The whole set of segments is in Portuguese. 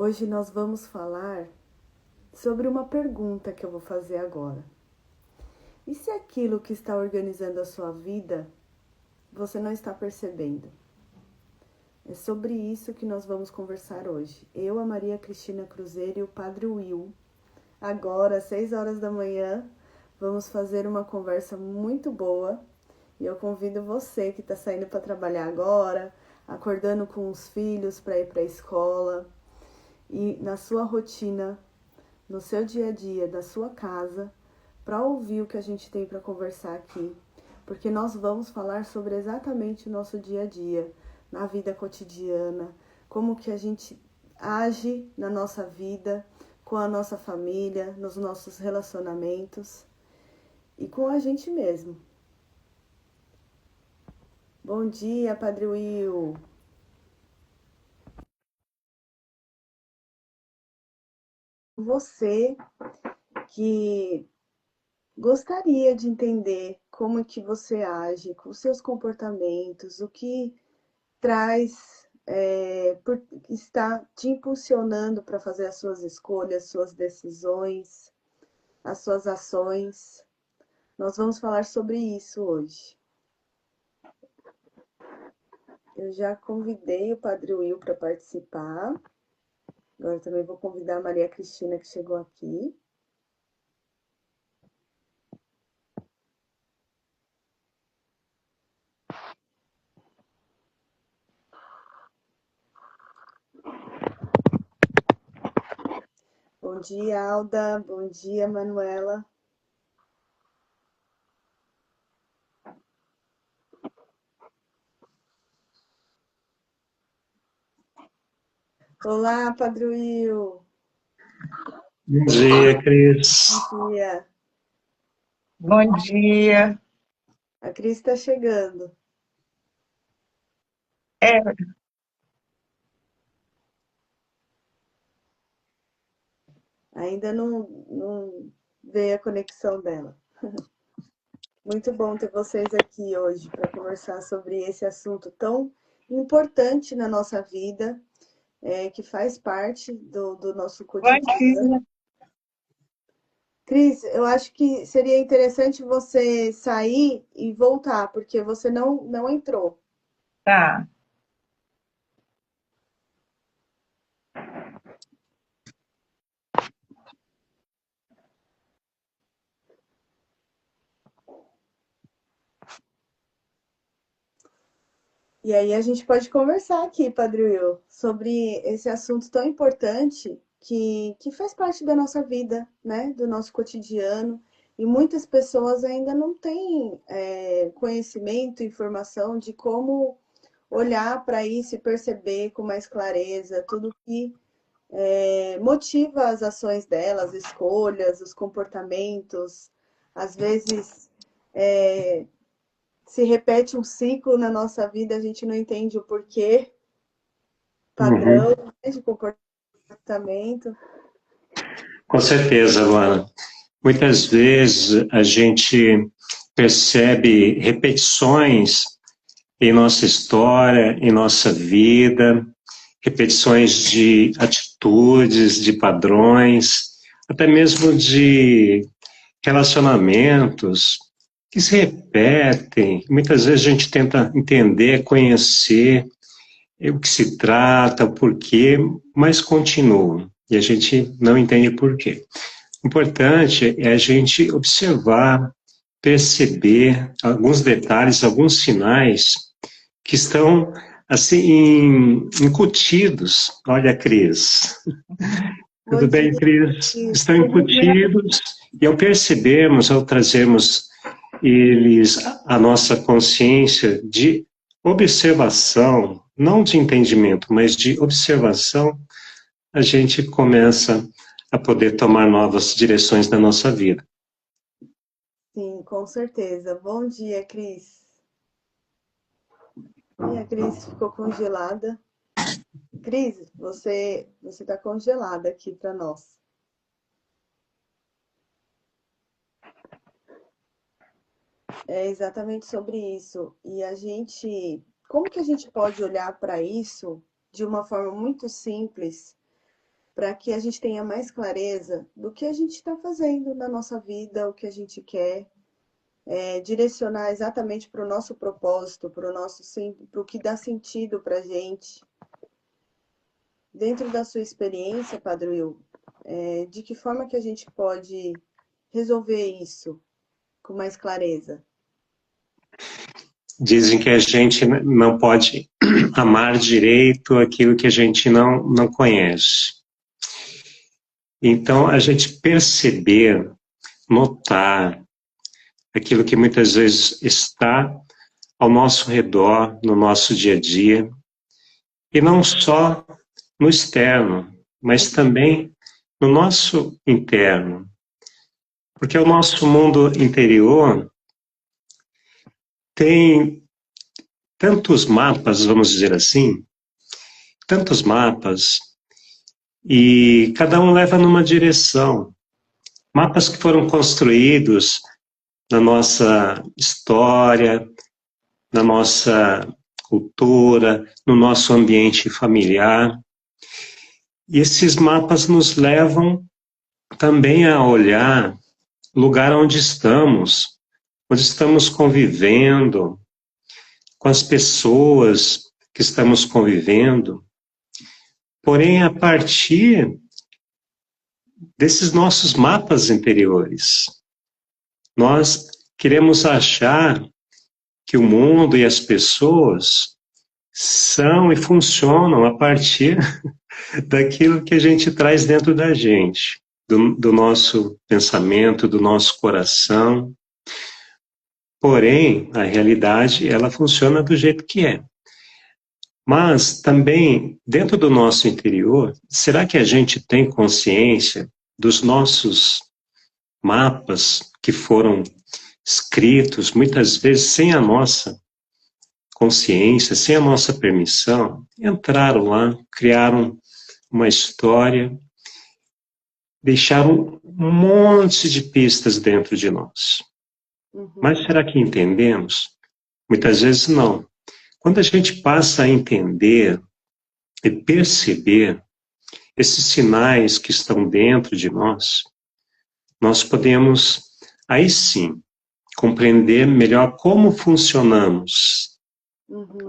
Hoje nós vamos falar sobre uma pergunta que eu vou fazer agora. E se aquilo que está organizando a sua vida você não está percebendo? É sobre isso que nós vamos conversar hoje. Eu, a Maria Cristina Cruzeiro e o Padre Will. Agora, às 6 horas da manhã, vamos fazer uma conversa muito boa. E eu convido você que está saindo para trabalhar agora, acordando com os filhos para ir para a escola, e na sua rotina, no seu dia a dia, da sua casa, para ouvir o que a gente tem para conversar aqui, porque nós vamos falar sobre exatamente o nosso dia a dia, na vida cotidiana, como que a gente age na nossa vida, com a nossa família, nos nossos relacionamentos e com a gente mesmo. Bom dia, Padre Will. Você que gostaria de entender como é que você age, com os seus comportamentos, o que traz, está te impulsionando para fazer as suas escolhas, suas decisões, as suas ações. Nós vamos falar sobre isso hoje. Eu já convidei o Padre Will para participar. Agora também vou convidar a Maria Cristina, que chegou aqui. Bom dia, Alda. Bom dia, Manuela. Olá, Padre Will. Bom dia, Cris. Bom dia. Bom dia. A Cris está chegando. É, Ainda não veio a conexão dela. Muito bom ter vocês aqui hoje para conversar sobre esse assunto tão importante na nossa vida, que faz parte do nosso bom cotidiano. dia. Cris, eu acho que seria interessante você sair e voltar, porque você não entrou. Tá. E aí a gente pode conversar aqui, Padre Will, sobre esse assunto tão importante que faz parte da nossa vida, né? Do nosso cotidiano. E muitas pessoas ainda não têm conhecimento, informação de como olhar para isso e perceber com mais clareza tudo que motiva as ações delas, as escolhas, os comportamentos. Às vezes se repete um ciclo na nossa vida, a gente não entende o porquê, padrão, Uhum. né, de comportamento. Com certeza, Luana. Muitas vezes a gente percebe repetições em nossa história, em nossa vida, repetições de atitudes, de padrões, até mesmo de relacionamentos que se repetem. Muitas vezes a gente tenta entender, conhecer o que se trata, o porquê, mas continuam. E a gente não entende por quê. O importante é a gente observar, perceber alguns detalhes, alguns sinais que estão assim incutidos. Olha, Cris. Bom Tudo bem, dia, Cris? Cris. Estão Tudo bem? incutidos e ao percebermos, ao trazermos eles à nossa consciência de observação, não de entendimento, mas de observação, a gente começa a poder tomar novas direções na nossa vida. Sim, com certeza. Bom dia, Cris. E a Cris ficou congelada. Cris, você está congelada aqui para nós. É exatamente sobre isso. E como que a gente pode olhar para isso de uma forma muito simples para que a gente tenha mais clareza do que a gente está fazendo na nossa vida, o que a gente quer, direcionar exatamente para o nosso propósito, para o que dá sentido para a gente. Dentro da sua experiência, Padre Will, de que forma que a gente pode resolver isso com mais clareza? Dizem que a gente não pode amar direito aquilo que a gente não conhece. Então, a gente perceber, notar aquilo que muitas vezes está ao nosso redor, no nosso dia a dia, e não só no externo, mas também no nosso interno. Porque o nosso mundo interior tem tantos mapas, vamos dizer assim, tantos mapas, e cada um leva numa direção. Mapas que foram construídos na nossa história, na nossa cultura, no nosso ambiente familiar. E esses mapas nos levam também a olhar o lugar onde estamos convivendo, com as pessoas que estamos convivendo. Porém, a partir desses nossos mapas interiores, nós queremos achar que o mundo e as pessoas são e funcionam a partir daquilo que a gente traz dentro da gente, do nosso pensamento, do nosso coração. Porém, a realidade, ela funciona do jeito que é. Mas também, dentro do nosso interior, será que a gente tem consciência dos nossos mapas que foram escritos, muitas vezes sem a nossa consciência, sem a nossa permissão, entraram lá, criaram uma história, deixaram um monte de pistas dentro de nós. Mas será que entendemos? Muitas vezes não. Quando a gente passa a entender e perceber esses sinais que estão dentro de nós, nós podemos, aí sim, compreender melhor como funcionamos.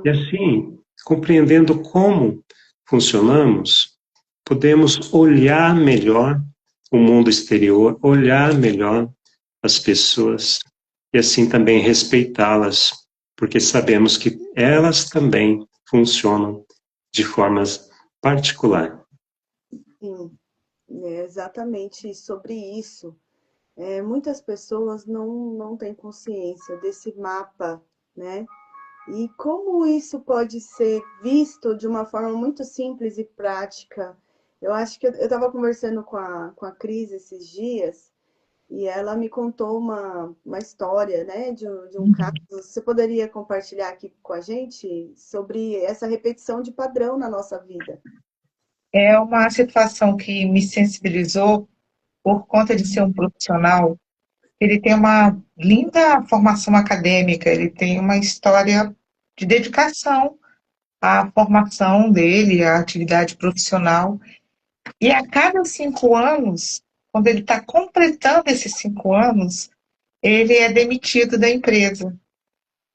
E assim, compreendendo como funcionamos, podemos olhar melhor o mundo exterior, olhar melhor as pessoas e assim também respeitá-las, porque sabemos que elas também funcionam de formas particulares. Sim, é exatamente sobre isso. Muitas pessoas não têm consciência desse mapa, né? E como isso pode ser visto de uma forma muito simples e prática. Eu acho que eu estava conversando com a Cris esses dias e ela me contou uma história, né, de um caso. Você poderia compartilhar aqui com a gente sobre essa repetição de padrão na nossa vida? É uma situação que me sensibilizou por conta de ser um profissional. Ele tem uma linda formação acadêmica, ele tem uma história de dedicação à formação dele, à atividade profissional. E a cada 5 anos, quando ele está completando esses 5 anos, ele é demitido da empresa.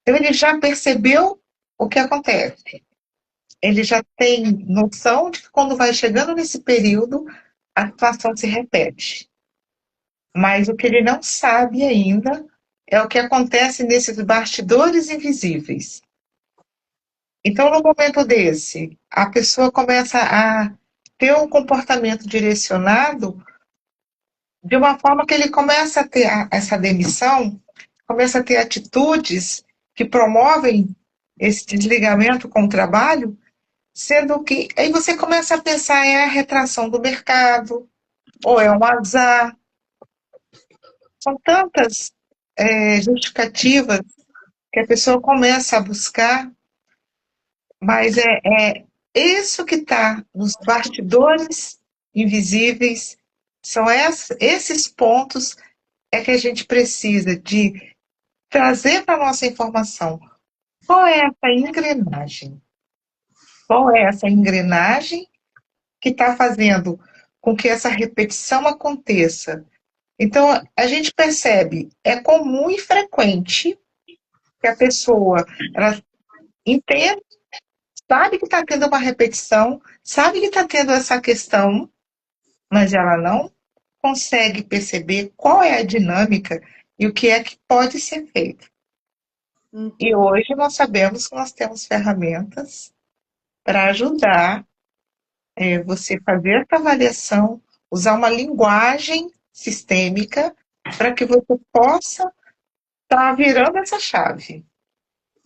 Então, ele já percebeu o que acontece. Ele já tem noção de que quando vai chegando nesse período, a situação se repete. Mas o que ele não sabe ainda é o que acontece nesses bastidores invisíveis. Então, no momento desse, a pessoa começa a ter um comportamento direcionado de uma forma que ele começa a ter essa demissão, começa a ter atitudes que promovem esse desligamento com o trabalho, sendo que aí você começa a pensar é a retração do mercado, ou é um azar. São tantas justificativas que a pessoa começa a buscar, mas é isso que está nos bastidores invisíveis, são esses pontos que a gente precisa de trazer para a nossa informação. Qual é essa engrenagem? Qual é essa engrenagem que está fazendo com que essa repetição aconteça. Então, a gente percebe, é comum e frequente que a pessoa, ela entende, sabe que está tendo uma repetição, sabe que está tendo essa questão, mas ela não consegue perceber qual é a dinâmica e o que é que pode ser feito. E hoje nós sabemos que nós temos ferramentas para ajudar você fazer essa avaliação, usar uma linguagem sistêmica para que você possa estar virando essa chave.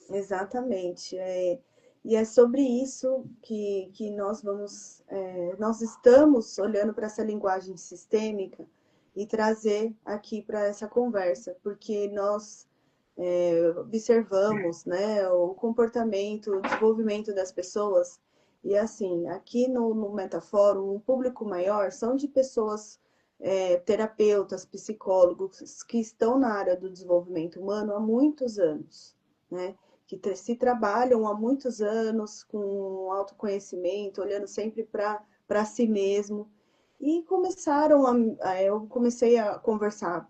Exatamente. E é sobre isso que nós nós estamos olhando para essa linguagem sistêmica e trazer aqui para essa conversa, porque nós observamos, né, o comportamento, o desenvolvimento das pessoas. E assim, aqui no Metafórum, um público maior são de pessoas, terapeutas, psicólogos, que estão na área do desenvolvimento humano há muitos anos, né? Que se trabalham há muitos anos com autoconhecimento, olhando sempre para si mesmo. E eu comecei a conversar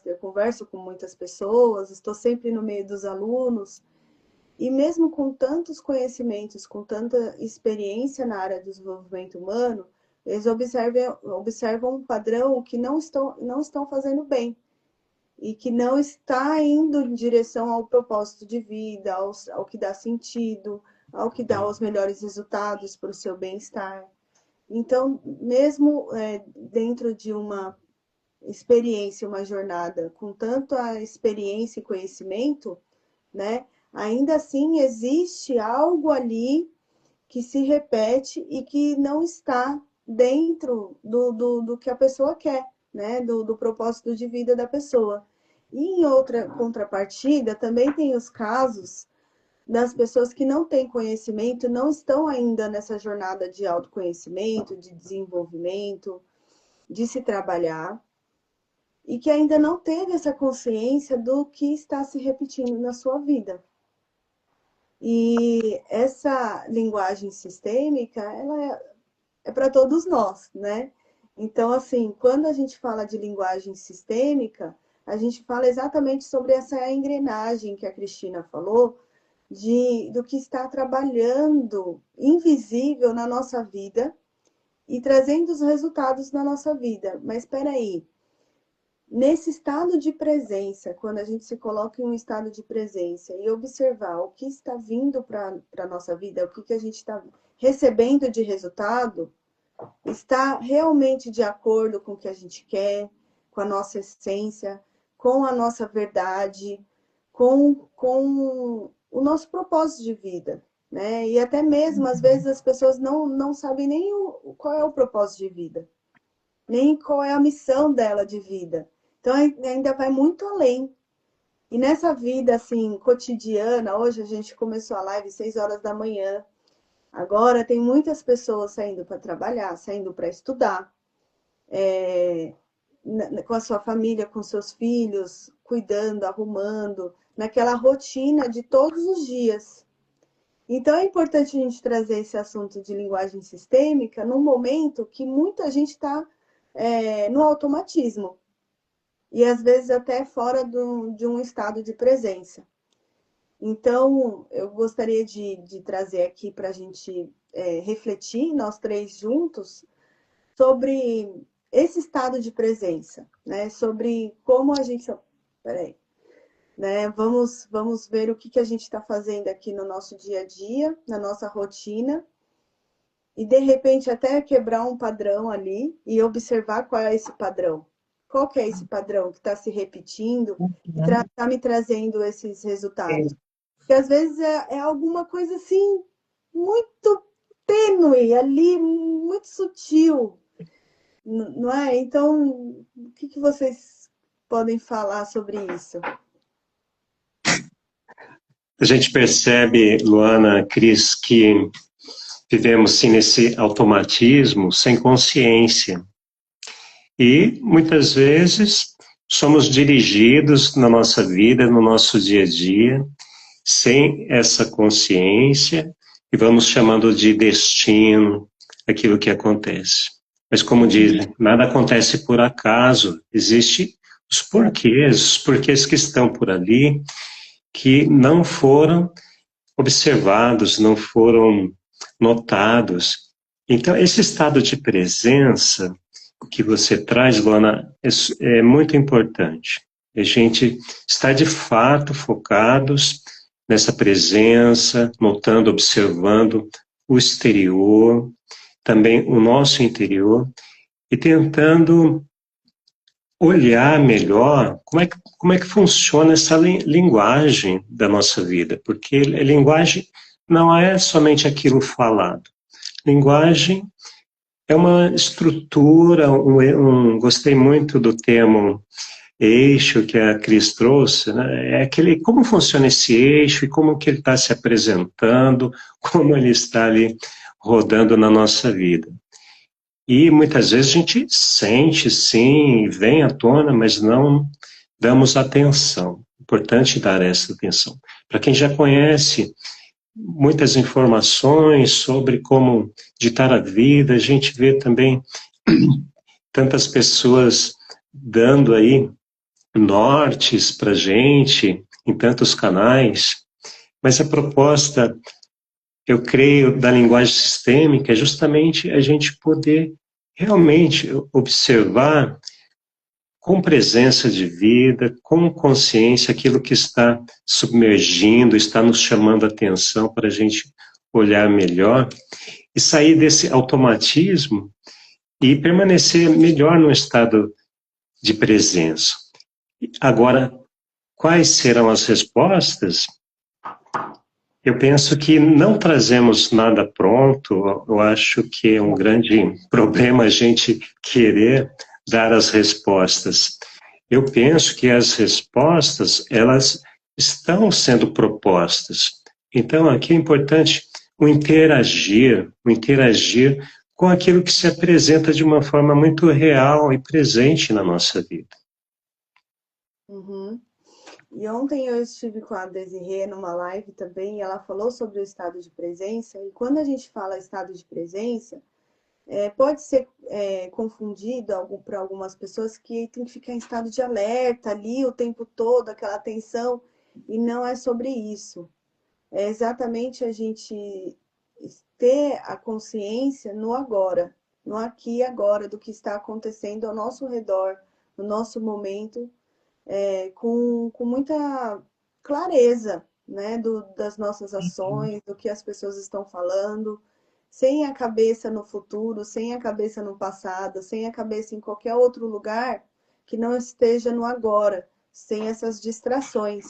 eu converso com muitas pessoas, estou sempre no meio dos alunos, e mesmo com tantos conhecimentos, com tanta experiência na área do desenvolvimento humano, eles observam um padrão que não estão fazendo bem, e que não está indo em direção ao propósito de vida, ao que dá sentido, ao que dá os melhores resultados para o seu bem-estar. Então, mesmo dentro de uma experiência, uma jornada com tanto a experiência e conhecimento, né, ainda assim existe algo ali que se repete e que não está dentro do que a pessoa quer, né, do propósito de vida da pessoa. E em outra contrapartida, também tem os casos das pessoas que não têm conhecimento, não estão ainda nessa jornada de autoconhecimento, de desenvolvimento, de se trabalhar, e que ainda não teve essa consciência do que está se repetindo na sua vida. E essa linguagem sistêmica, ela é para todos nós, né? Então, assim, quando a gente fala de linguagem sistêmica, a gente fala exatamente sobre essa engrenagem que a Cristina falou, do que está trabalhando invisível na nossa vida e trazendo os resultados na nossa vida. Mas espera aí, nesse estado de presença, quando a gente se coloca em um estado de presença e observar o que está vindo para a nossa vida, o que a gente está recebendo de resultado, está realmente de acordo com o que a gente quer, com a nossa essência, com a nossa verdade, com o nosso propósito de vida, né? E até mesmo, às vezes, as pessoas não sabem nem qual é o propósito de vida, nem qual é a missão dela de vida. Então, ainda vai muito além. E nessa vida, assim, cotidiana, hoje a gente começou a live 6 horas da manhã. Agora tem muitas pessoas saindo para trabalhar, saindo para estudar, com a sua família, com seus filhos, cuidando, arrumando, naquela rotina de todos os dias. Então, é importante a gente trazer esse assunto de linguagem sistêmica num momento que muita gente está no automatismo. E às vezes até fora de um estado de presença. Então, eu gostaria de trazer aqui para a gente refletir, nós três juntos, sobre esse estado de presença, né? Sobre como a gente... Peraí. Né? Vamos ver o que a gente está fazendo aqui no nosso dia a dia, na nossa rotina, e de repente até quebrar um padrão ali e observar qual é esse padrão. Qual que é esse padrão que está se repetindo e está me trazendo esses resultados? Porque às vezes é alguma coisa assim, muito tênue ali, muito sutil, não é? Então, o que vocês podem falar sobre isso? A gente percebe, Luana, Cris, que vivemos sim nesse automatismo, sem consciência. E muitas vezes somos dirigidos na nossa vida, no nosso dia a dia, sem essa consciência, e vamos chamando de destino aquilo que acontece. Mas como dizem, nada acontece por acaso, existe os porquês que estão por ali, que não foram observados, não foram notados. Então, esse estado de presença que você traz, Luana, é muito importante. A gente está de fato focados nessa presença, notando, observando o exterior, também o nosso interior, e tentando olhar melhor como é que funciona essa linguagem da nossa vida, porque a linguagem não é somente aquilo falado. Linguagem é uma estrutura, gostei muito do termo eixo que a Cris trouxe, né? É aquele, como funciona esse eixo e como que ele está se apresentando, como ele está ali rodando na nossa vida. E muitas vezes a gente sente, sim, vem à tona, mas não damos atenção. Importante dar essa atenção. Para quem já conhece muitas informações sobre como ditar a vida, a gente vê também tantas pessoas dando aí nortes para a gente em tantos canais, mas a proposta, eu creio, da linguagem sistêmica é justamente a gente poder realmente observar com presença de vida, com consciência, aquilo que está submergindo, está nos chamando a atenção para a gente olhar melhor e sair desse automatismo e permanecer melhor no estado de presença. Agora, quais serão as respostas? Eu penso que não trazemos nada pronto, eu acho que é um grande problema a gente querer dar as respostas. Eu penso que as respostas, elas estão sendo propostas. Então, aqui é importante o interagir com aquilo que se apresenta de uma forma muito real e presente na nossa vida. Uhum. E ontem eu estive com a Desirê numa live também, e ela falou sobre o estado de presença, e quando a gente fala estado de presença, pode ser confundido para algumas pessoas que tem que ficar em estado de alerta ali o tempo todo, aquela atenção, e não é sobre isso. É exatamente a gente ter a consciência no agora, no aqui e agora, do que está acontecendo ao nosso redor, no nosso momento, com muita clareza, né, das nossas ações, do que as pessoas estão falando, sem a cabeça no futuro, sem a cabeça no passado, sem a cabeça em qualquer outro lugar que não esteja no agora, sem essas distrações.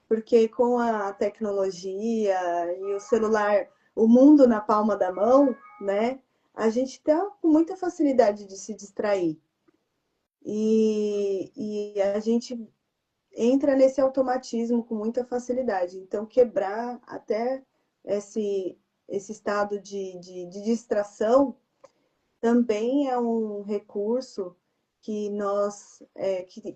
Porque com a tecnologia e o celular, o mundo na palma da mão, né, a gente tá com muita facilidade de se distrair. E a gente entra nesse automatismo com muita facilidade. Então, quebrar até esse estado de distração também é um recurso que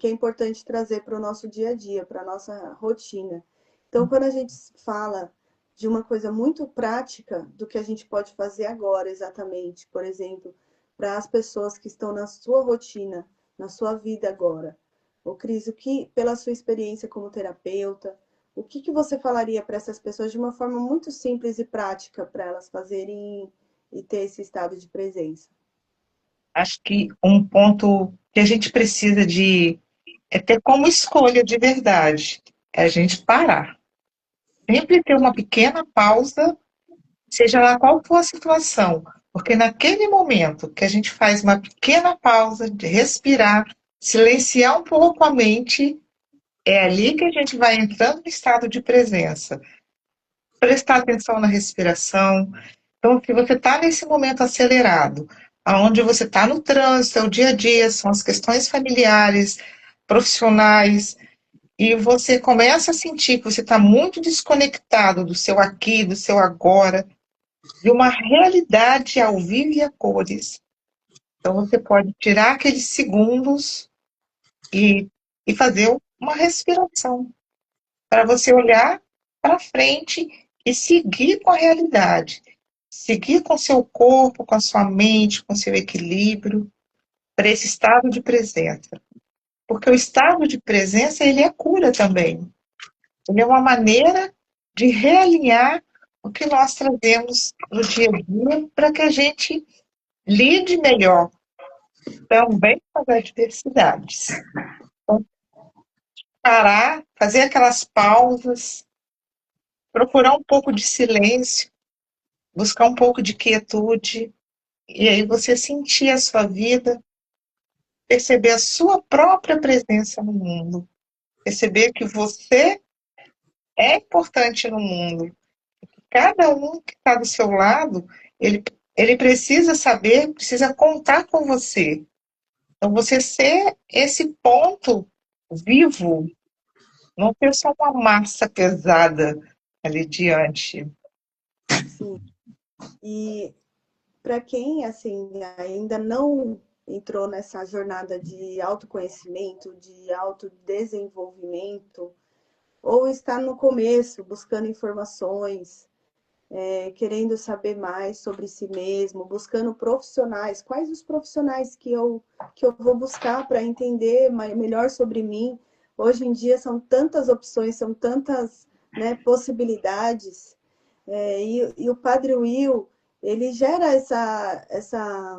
é importante trazer para o nosso dia a dia, para a nossa rotina. Então, quando a gente fala de uma coisa muito prática do que a gente pode fazer agora, exatamente, por exemplo, para as pessoas que estão na sua rotina, na sua vida agora. Ô, Cris, pela sua experiência como terapeuta, o que você falaria para essas pessoas de uma forma muito simples e prática para elas fazerem e ter esse estado de presença? Acho que um ponto que a gente precisa é ter como escolha de verdade, é a gente parar. Sempre ter uma pequena pausa, seja lá qual for a situação, porque naquele momento que a gente faz uma pequena pausa de respirar, silenciar um pouco a mente, é ali que a gente vai entrando no estado de presença. Prestar atenção na respiração. Então, se você está nesse momento acelerado, aonde você está no trânsito, é o dia a dia, são as questões familiares, profissionais, e você começa a sentir que você está muito desconectado do seu aqui, do seu agora, de uma realidade ao vivo e a cores. Então, você pode tirar aqueles segundos e fazer uma respiração, para você olhar para frente e seguir com a realidade. seguir com seu corpo, com a sua mente, com seu equilíbrio, para esse estado de presença. Porque o estado de presença, ele é cura também. Ele é uma maneira de realinhar o que nós trazemos no dia a dia para que a gente lide melhor também com as adversidades. Então, parar, fazer aquelas pausas, procurar um pouco de silêncio, buscar um pouco de quietude, e aí você sentir a sua vida, perceber a sua própria presença no mundo, perceber que você é importante no mundo. Cada um que está do seu lado, ele precisa saber, precisa contar com você. Então, você ser esse ponto vivo, não ser só uma massa pesada ali diante. Sim. E para quem assim ainda não entrou nessa jornada de autoconhecimento, de autodesenvolvimento, ou está no começo buscando informações, querendo saber mais sobre si mesmo, buscando profissionais, quais os profissionais que eu vou buscar para entender melhor sobre mim. Hoje em dia são tantas opções, são tantas, né, possibilidades, e o Padre Will, ele gera essa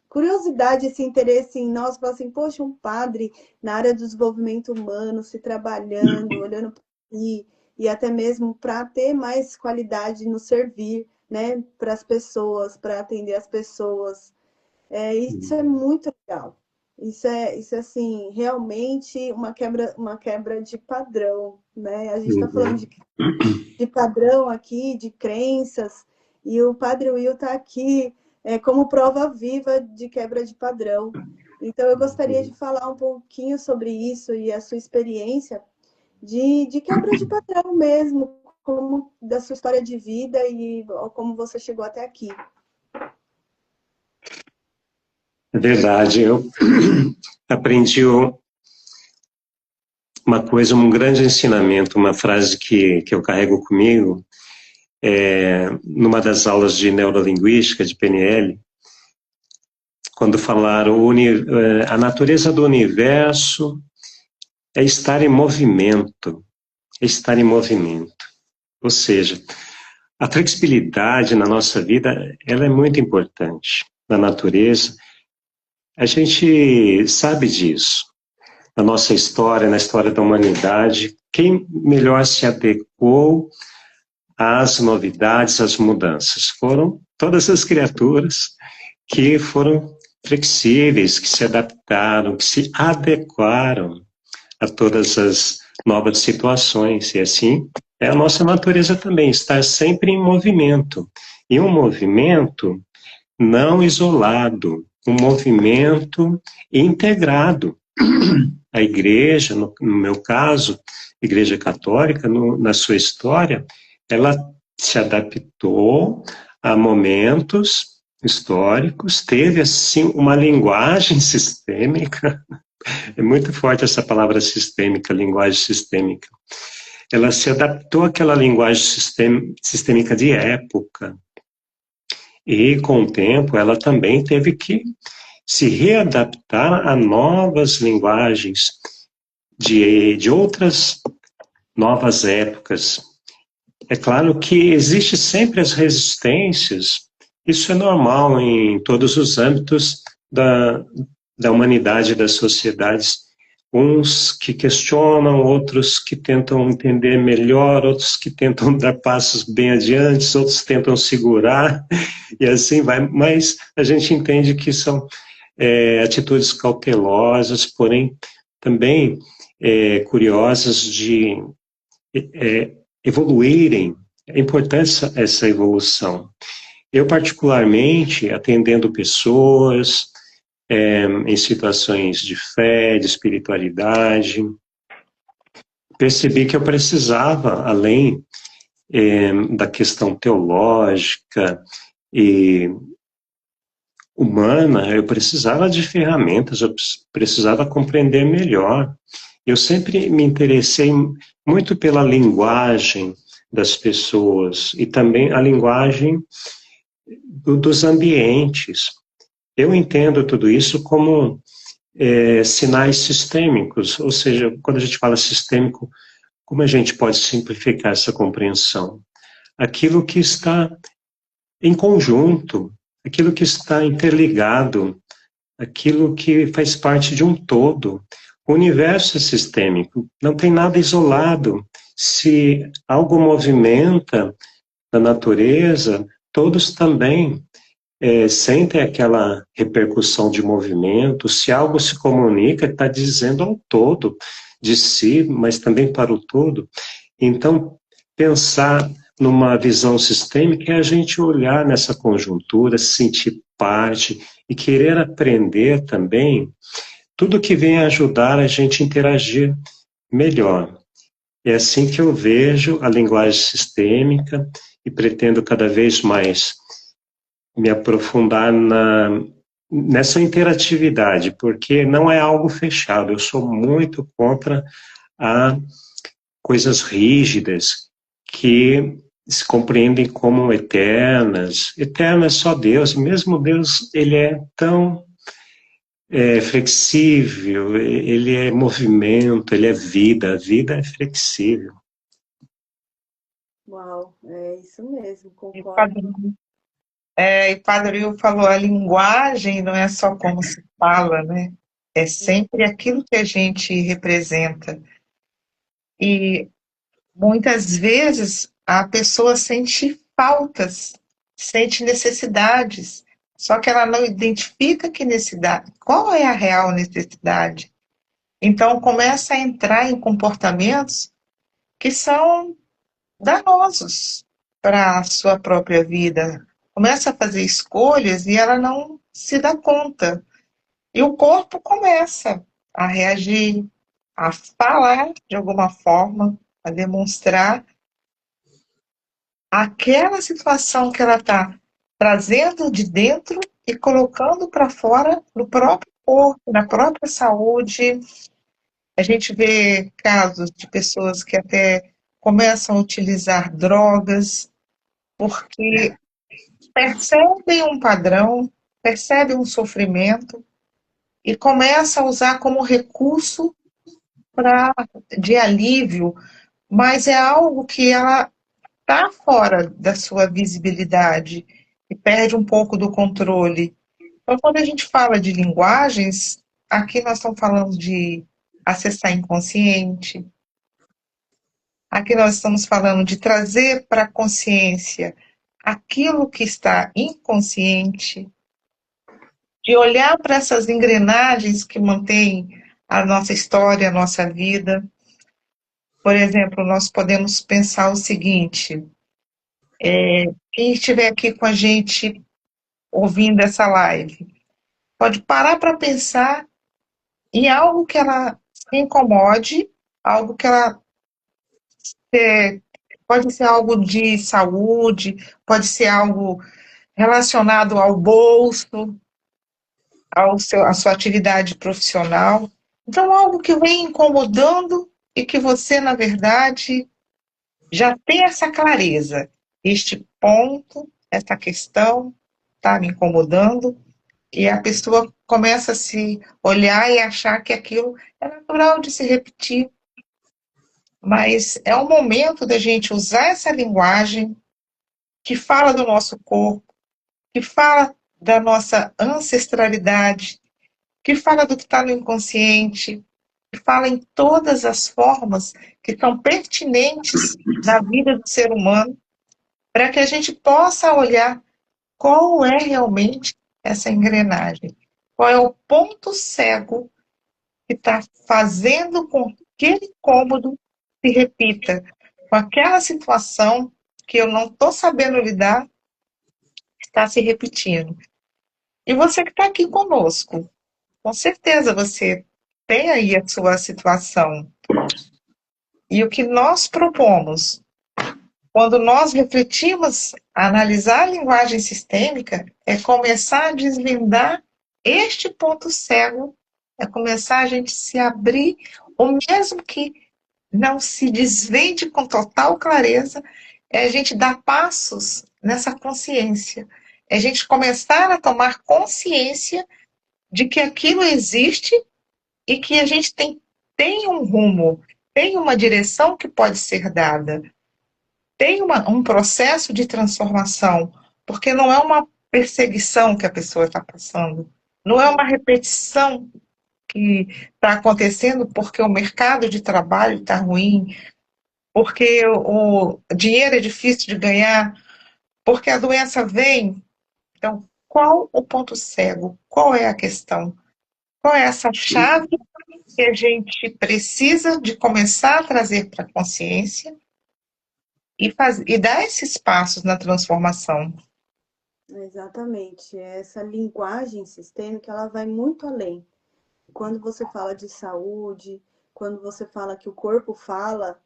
curiosidade, esse interesse em nós, falar assim, poxa, um padre na área do desenvolvimento humano, se trabalhando, olhando para si, e até mesmo para ter mais qualidade no servir, né, para as pessoas, para atender as pessoas. Isso é muito legal. Isso é assim, realmente uma quebra de padrão, né? A gente está falando de padrão aqui, de crenças, e o Padre Will está aqui como prova viva de quebra de padrão. Então, eu gostaria de falar um pouquinho sobre isso e a sua experiência de quebra de padrão mesmo, como da sua história de vida e como você chegou até aqui. É verdade, eu aprendi uma coisa, um grande ensinamento, uma frase que eu carrego comigo, numa das aulas de neurolinguística, de PNL, quando falaram a natureza do universo é estar em movimento, Ou seja, a flexibilidade na nossa vida, ela é muito importante. Na natureza, a gente sabe disso. Na nossa história, na história da humanidade, quem melhor se adequou às novidades, às mudanças? Foram todas as criaturas que foram flexíveis, que se adaptaram, que se adequaram a todas as novas situações. E assim é a nossa natureza também, estar sempre em movimento. E um movimento não isolado, um movimento integrado. A igreja, no meu caso, a Igreja Católica, na sua história, ela se adaptou a momentos históricos, teve, assim, uma linguagem sistêmica. É muito forte essa palavra sistêmica, linguagem sistêmica. Ela se adaptou àquela linguagem sistêmica de época. E, com o tempo, ela também teve que se readaptar a novas linguagens de outras novas épocas. É claro que existe sempre as resistências, isso é normal em todos os âmbitos da humanidade, das sociedades. Uns que questionam, outros que tentam entender melhor, outros que tentam dar passos bem adiante, outros tentam segurar, e assim vai. Mas a gente entende que são atitudes cautelosas, porém também curiosas de evoluírem. É importante essa evolução. Eu, particularmente, atendendo pessoas em situações de fé, de espiritualidade, percebi que eu precisava, além da questão teológica e humana, eu precisava de ferramentas, eu precisava compreender melhor. Eu sempre me interessei muito pela linguagem das pessoas e também a linguagem dos ambientes. Eu entendo tudo isso como sinais sistêmicos, ou seja, quando a gente fala sistêmico, como a gente pode simplificar essa compreensão? Aquilo que está em conjunto, aquilo que está interligado, aquilo que faz parte de um todo. O universo é sistêmico, não tem nada isolado. Se algo movimenta na natureza, todos também sentem aquela repercussão de movimento. Se algo se comunica, está dizendo ao todo de si, mas também para o todo. Então, pensar numa visão sistêmica é a gente olhar nessa conjuntura, se sentir parte e querer aprender também tudo que vem ajudar a gente a interagir melhor. É assim que eu vejo a linguagem sistêmica e pretendo cada vez mais me aprofundar nessa interatividade, porque não é algo fechado. Eu sou muito contra a coisas rígidas que se compreendem como eternas. Eterno é só Deus. Mesmo Deus, ele é tão flexível, ele é movimento, ele é vida. A vida é flexível. Uau, é isso mesmo, E concordo. e Padre Will falou, a linguagem não é só como se fala, né? É sempre aquilo que a gente representa. E muitas vezes a pessoa sente faltas, sente necessidades, só que ela não identifica que necessidade, qual é a real necessidade. Então começa a entrar em comportamentos que são danosos para a sua própria vida. Começa a fazer escolhas e ela não se dá conta. E o corpo começa a reagir, a falar de alguma forma, a demonstrar aquela situação que ela está trazendo de dentro e colocando para fora no próprio corpo, na própria saúde. A gente vê casos de pessoas que até começam a utilizar drogas porque percebem um padrão, percebem um sofrimento e começam a usar como recurso de alívio, mas é algo que ela está fora da sua visibilidade e perde um pouco do controle. Então, quando a gente fala de linguagens, aqui nós estamos falando de acessar inconsciente, aqui nós estamos falando de trazer para a consciência aquilo que está inconsciente, de olhar para essas engrenagens que mantêm a nossa história, a nossa vida. Por exemplo, nós podemos pensar o seguinte: quem estiver aqui com a gente ouvindo essa live, pode parar para pensar em algo que ela se incomode, algo que ela pode ser algo de saúde, pode ser algo relacionado ao bolso, à sua atividade profissional. Então, algo que vem incomodando e que você, na verdade, já tem essa clareza. Este ponto, essa questão está me incomodando, e a pessoa começa a se olhar e achar que aquilo é natural de se repetir. Mas é o momento da gente usar essa linguagem que fala do nosso corpo, que fala da nossa ancestralidade, que fala do que está no inconsciente, que fala em todas as formas que são pertinentes na vida do ser humano, para que a gente possa olhar qual é realmente essa engrenagem, qual é o ponto cego que está fazendo com que aquele incômodo se repita, com aquela situação que eu não estou sabendo lidar, está se repetindo. E você que está aqui conosco, com certeza você tem aí a sua situação. E o que nós propomos, quando nós refletimos, analisar a linguagem sistêmica, é começar a desvendar este ponto cego, é começar a gente se abrir, ou mesmo que não se desvende com total clareza, é a gente dar passos nessa consciência. É a gente começar a tomar consciência de que aquilo existe e que a gente tem um rumo, tem uma direção que pode ser dada, tem um processo de transformação, porque não é uma perseguição que a pessoa está passando, não é uma repetição que está acontecendo porque o mercado de trabalho está ruim, porque o dinheiro é difícil de ganhar, porque a doença vem. Então, qual o ponto cego? Qual é a questão? Qual é essa chave que a gente precisa de começar a trazer para a consciência e dar esses passos na transformação? Exatamente. Essa linguagem sistêmica, ela vai muito além. Quando você fala de saúde, quando você fala que o corpo fala,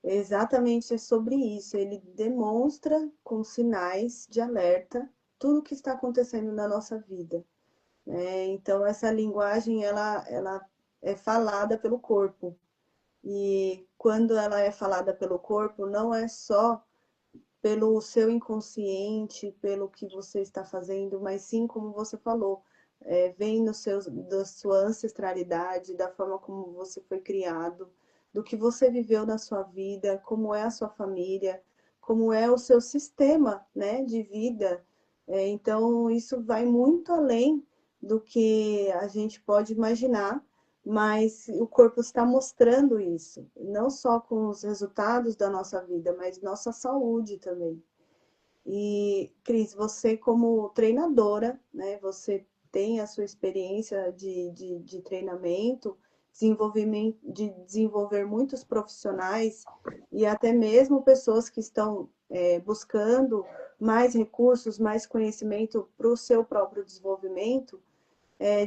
é exatamente sobre isso. Ele demonstra com sinais de alerta tudo o que está acontecendo na nossa vida. Então, essa linguagem, ela é falada pelo corpo. E quando ela é falada pelo corpo, não é só pelo seu inconsciente, pelo que você está fazendo, mas sim, como você falou, vem da sua ancestralidade, da forma como você foi criado, do que você viveu na sua vida, como é a sua família, como é o seu sistema, né, de vida. Então, isso vai muito além do que a gente pode imaginar, mas o corpo está mostrando isso, não só com os resultados da nossa vida, mas nossa saúde também. E, Cris, você como treinadora, né, você tem a sua experiência de treinamento, de desenvolver muitos profissionais e até mesmo pessoas que estão buscando mais recursos, mais conhecimento para o seu próprio desenvolvimento.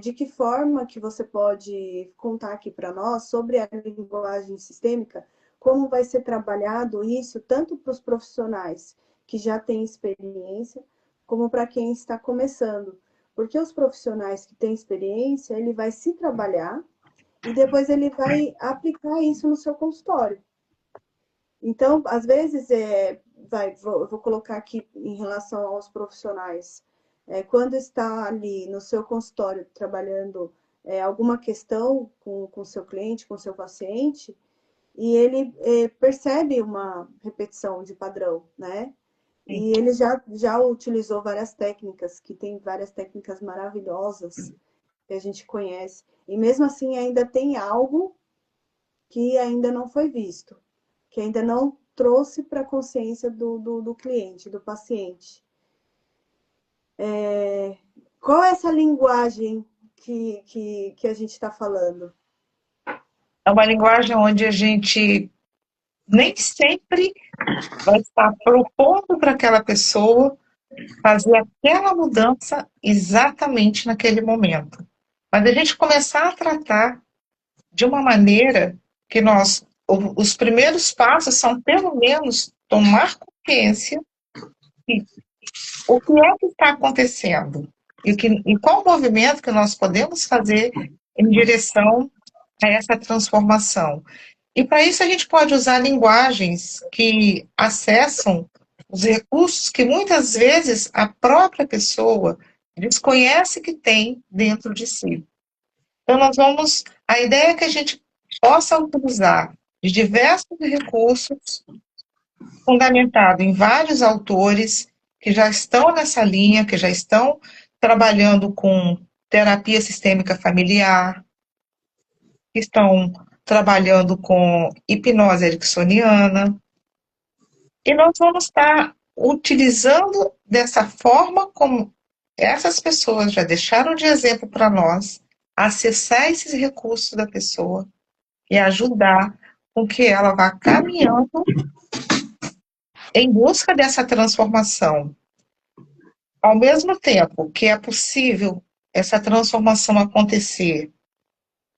De que forma que você pode contar aqui para nós sobre a linguagem sistêmica, como vai ser trabalhado isso tanto para os profissionais que já têm experiência, como para quem está começando? Porque os profissionais que têm experiência, ele vai se trabalhar e depois ele vai aplicar isso no seu consultório. Então, às vezes, vou colocar aqui em relação aos profissionais. Quando está ali no seu consultório trabalhando alguma questão com o seu cliente, com o seu paciente, e ele percebe uma repetição de padrão, né? Sim. E ele já utilizou várias técnicas, que tem várias técnicas maravilhosas que a gente conhece. E mesmo assim ainda tem algo que ainda não foi visto, que ainda não trouxe para a consciência do cliente, do paciente. Qual é essa linguagem que a gente está falando? É uma linguagem onde a gente nem sempre vai estar propondo para aquela pessoa fazer aquela mudança exatamente naquele momento. Mas a gente começar a tratar de uma maneira que os primeiros passos são, pelo menos, tomar consciência de o que é que está acontecendo e qual o movimento que nós podemos fazer em direção a essa transformação. E para isso a gente pode usar linguagens que acessam os recursos que muitas vezes a própria pessoa desconhece que tem dentro de si. Então a ideia é que a gente possa utilizar de diversos recursos, fundamentado em vários autores que já estão nessa linha, que já estão trabalhando com terapia sistêmica familiar, que estão trabalhando com hipnose ericksoniana, e nós vamos estar utilizando dessa forma como essas pessoas já deixaram de exemplo para nós, acessar esses recursos da pessoa e ajudar com que ela vá caminhando em busca dessa transformação. Ao mesmo tempo que é possível essa transformação acontecer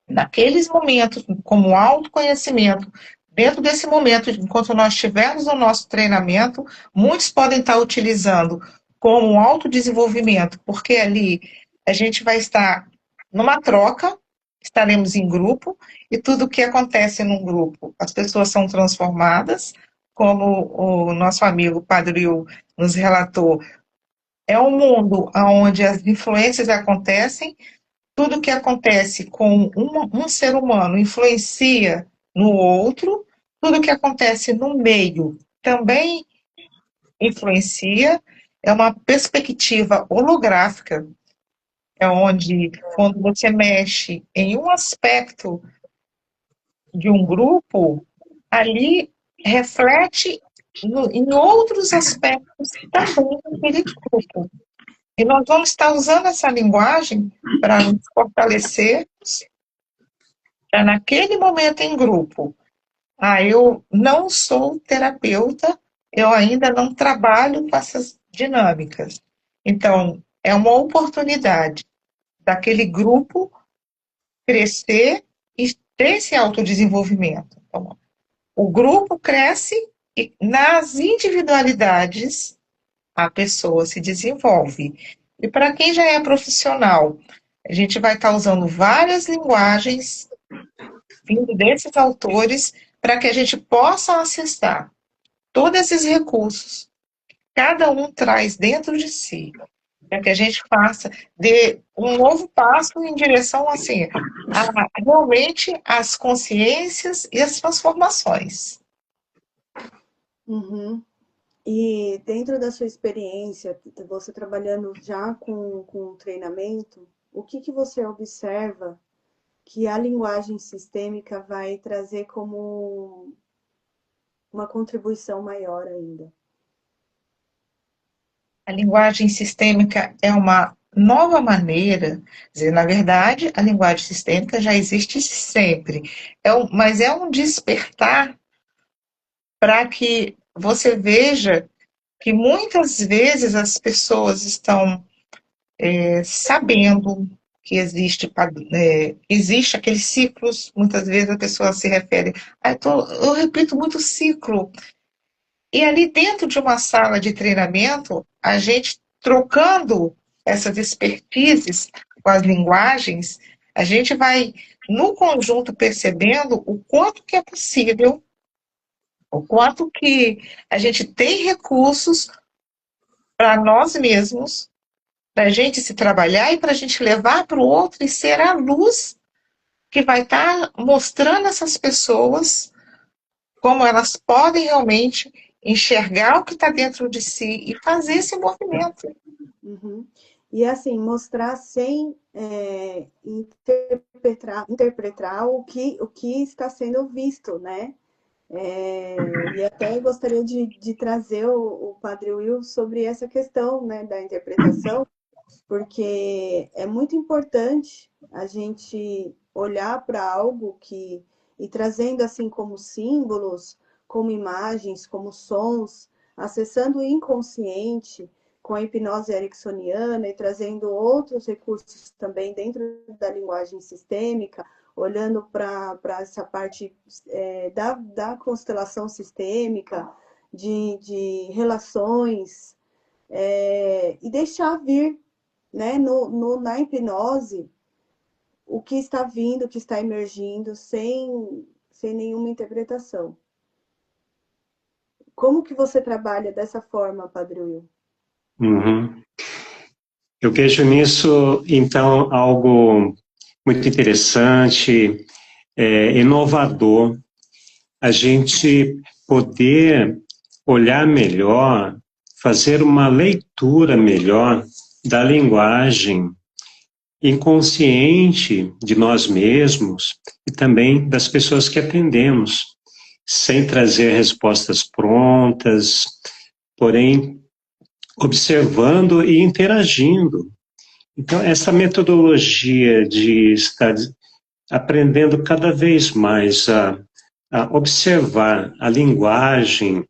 naqueles momentos, como autoconhecimento, dentro desse momento, enquanto nós estivermos no nosso treinamento, muitos podem estar utilizando como autodesenvolvimento, porque ali a gente vai estar numa troca estaremos em grupo, e tudo que acontece num grupo, as pessoas são transformadas, como o nosso amigo Padre Will nos relatou, é um mundo onde as influências acontecem, tudo que acontece com um ser humano influencia no outro, tudo que acontece no meio também influencia, é uma perspectiva holográfica, é onde, quando você mexe em um aspecto de um grupo, ali reflete em outros aspectos também daquele grupo. E nós vamos estar usando essa linguagem para nos fortalecer, para naquele momento em grupo. Eu não sou terapeuta, eu ainda não trabalho com essas dinâmicas. Então, é uma oportunidade daquele grupo crescer e ter esse autodesenvolvimento. Então, o grupo cresce e nas individualidades a pessoa se desenvolve. E para quem já é profissional, a gente vai estar usando várias linguagens vindo desses autores para que a gente possa acessar todos esses recursos que cada um traz dentro de si, para que a gente faça de um novo passo em direção assim, a realmente as consciências e as transformações. Uhum. E dentro da sua experiência, você trabalhando já com treinamento, o que você observa que a linguagem sistêmica vai trazer como uma contribuição maior ainda? A linguagem sistêmica é uma nova maneira, quer dizer, na verdade, a linguagem sistêmica já existe sempre, mas é um despertar para que você veja que muitas vezes as pessoas estão sabendo que existe aqueles ciclos, muitas vezes a pessoa se refere, eu repito muito ciclo, e ali dentro de uma sala de treinamento, a gente trocando essas expertises com as linguagens, a gente vai, no conjunto, percebendo o quanto que é possível, o quanto que a gente tem recursos para nós mesmos, para a gente se trabalhar e para a gente levar para o outro e ser a luz que vai estar mostrando essas pessoas como elas podem realmente enxergar o que está dentro de si e fazer esse movimento. Uhum. E assim, mostrar sem interpretar o que está sendo visto, né? E até gostaria de trazer o Padre Will sobre essa questão, né, da interpretação, porque é muito importante a gente olhar para algo e trazendo assim como símbolos, como imagens, como sons, acessando o inconsciente com a hipnose ericksoniana e trazendo outros recursos também dentro da linguagem sistêmica, olhando para essa parte da constelação sistêmica, de relações, e deixar vir, né, na hipnose, o que está vindo, o que está emergindo, sem nenhuma interpretação. Como que você trabalha dessa forma, Padre Will? Uhum. Eu vejo nisso, então, algo muito interessante, inovador, a gente poder olhar melhor, fazer uma leitura melhor da linguagem inconsciente de nós mesmos e também das pessoas que atendemos, sem trazer respostas prontas, porém observando e interagindo. Então, essa metodologia de estar aprendendo cada vez mais a observar a linguagem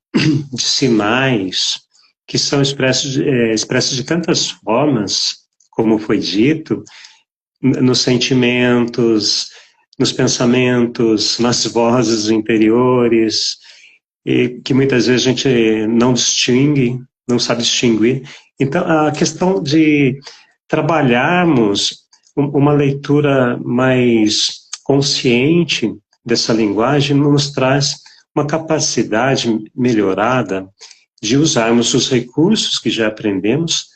de sinais que são expressos de tantas formas, como foi dito, nos sentimentos, nos pensamentos, nas vozes interiores, e que muitas vezes a gente não distingue, não sabe distinguir. Então, a questão de trabalharmos uma leitura mais consciente dessa linguagem nos traz uma capacidade melhorada de usarmos os recursos que já aprendemos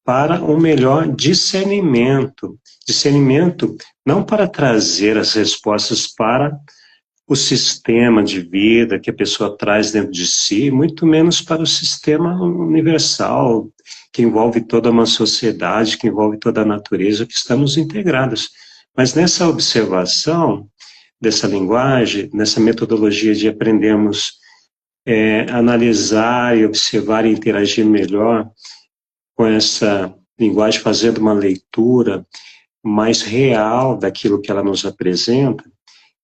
para um melhor discernimento. Discernimento não para trazer as respostas para o sistema de vida que a pessoa traz dentro de si, muito menos para o sistema universal, que envolve toda uma sociedade, que envolve toda a natureza, que estamos integrados. Mas nessa observação dessa linguagem, nessa metodologia de aprendermos analisar e observar e interagir melhor com essa linguagem, fazendo uma leitura mais real daquilo que ela nos apresenta,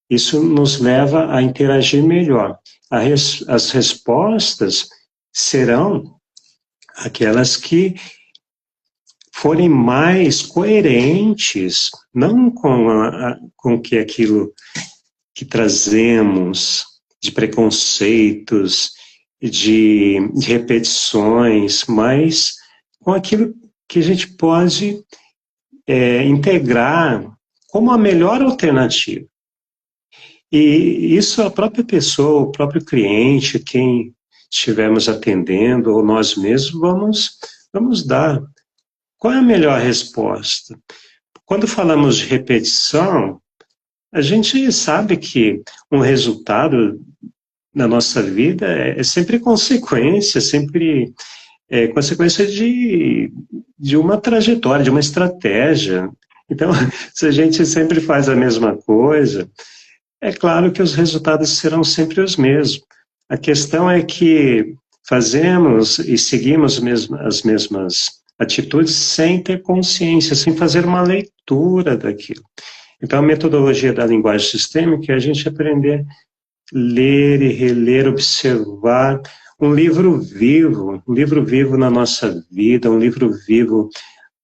isso nos leva a interagir melhor. As respostas serão aquelas que forem mais coerentes, não com que aquilo que trazemos de preconceitos, de repetições, mas com aquilo que a gente pode integrar como a melhor alternativa. E isso a própria pessoa, o próprio cliente, quem estivermos atendendo, ou nós mesmos, vamos dar. Qual é a melhor resposta? Quando falamos de repetição, a gente sabe que um resultado na nossa vida é sempre consequência, sempre consequência de uma trajetória, de uma estratégia. Então, se a gente sempre faz a mesma coisa, é claro que os resultados serão sempre os mesmos. A questão é que fazemos e seguimos as mesmas atitudes sem ter consciência, sem fazer uma leitura daquilo. Então, a metodologia da linguagem sistêmica é a gente aprender a ler e reler, observar um livro vivo na nossa vida, um livro vivo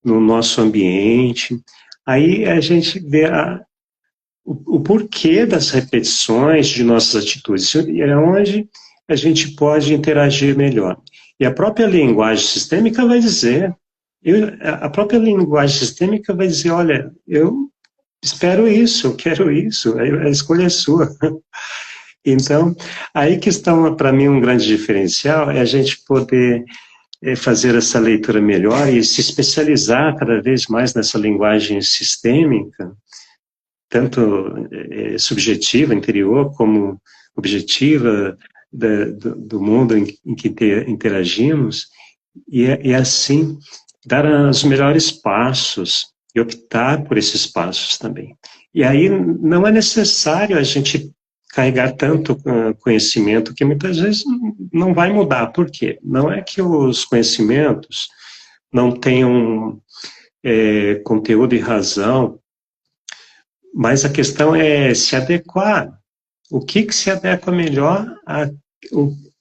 no nosso ambiente. Aí a gente vê o porquê das repetições de nossas atitudes, é onde a gente pode interagir melhor. E a própria linguagem sistêmica vai dizer, olha, eu espero isso, eu quero isso, a escolha é sua. Então, aí que está, para mim, um grande diferencial, é a gente poder fazer essa leitura melhor e se especializar cada vez mais nessa linguagem sistêmica, tanto subjetiva, interior, como objetiva do mundo em que interagimos, e assim dar os melhores passos e optar por esses passos também. E aí não é necessário a gente carregar tanto conhecimento que muitas vezes não vai mudar. Por quê? Não é que os conhecimentos não tenham conteúdo e razão, mas a questão é se adequar. O que se adequa melhor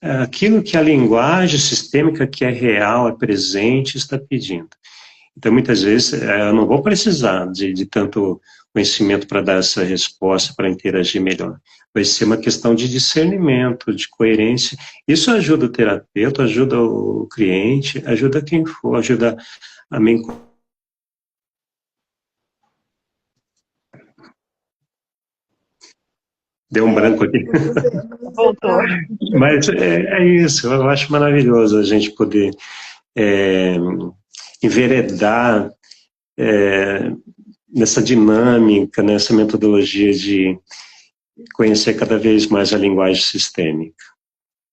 àquilo que a linguagem sistêmica que é real, é presente, está pedindo. Então, muitas vezes, eu não vou precisar de tanto conhecimento para dar essa resposta, para interagir melhor. Vai ser uma questão de discernimento, de coerência. Isso ajuda o terapeuta, ajuda o cliente, ajuda quem for, ajuda a mim. Deu um branco aqui. Voltou. Mas é isso, eu acho maravilhoso a gente poder enveredar nessa dinâmica, nessa metodologia de conhecer cada vez mais a linguagem sistêmica.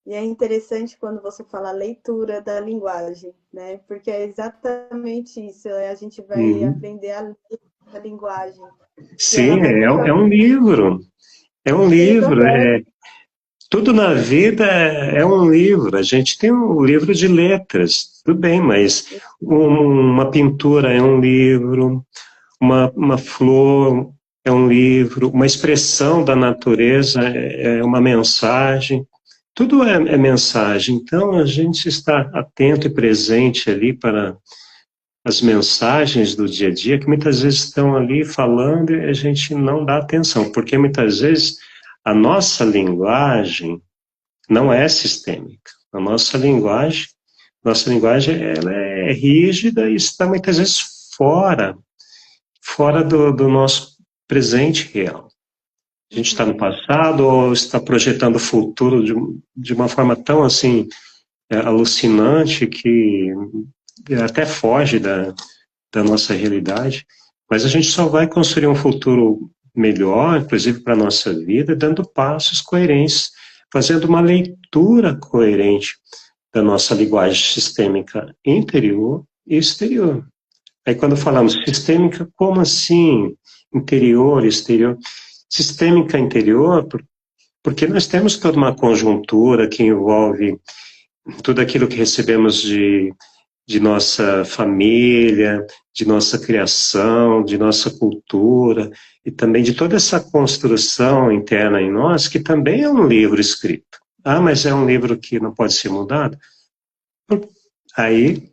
E é interessante quando você fala leitura da linguagem, né? Porque é exatamente isso, a gente vai aprender a ler a linguagem. Sim, é um livro. É um livro, tudo na vida é um livro. A gente tem um livro de letras, tudo bem, mas uma pintura é um livro, uma flor é um livro, uma expressão da natureza é uma mensagem. Tudo é mensagem. Então, a gente está atento e presente ali para as mensagens do dia a dia, que muitas vezes estão ali falando e a gente não dá atenção, porque muitas vezes a nossa linguagem não é sistêmica. A nossa linguagem ela é rígida e está muitas vezes fora fora do nosso presente real. A gente está no passado ou está projetando o futuro de uma forma tão assim alucinante que até foge da nossa realidade, mas a gente só vai construir um futuro melhor, inclusive para a nossa vida, dando passos coerentes, fazendo uma leitura coerente da nossa linguagem sistêmica interior e exterior. Aí quando falamos sistêmica, como assim? Interior, exterior. Sistêmica interior, porque nós temos toda uma conjuntura que envolve tudo aquilo que recebemos de nossa família, de nossa criação, de nossa cultura, e também de toda essa construção interna em nós, que também é um livro escrito. Ah, mas é um livro que não pode ser mudado? Aí,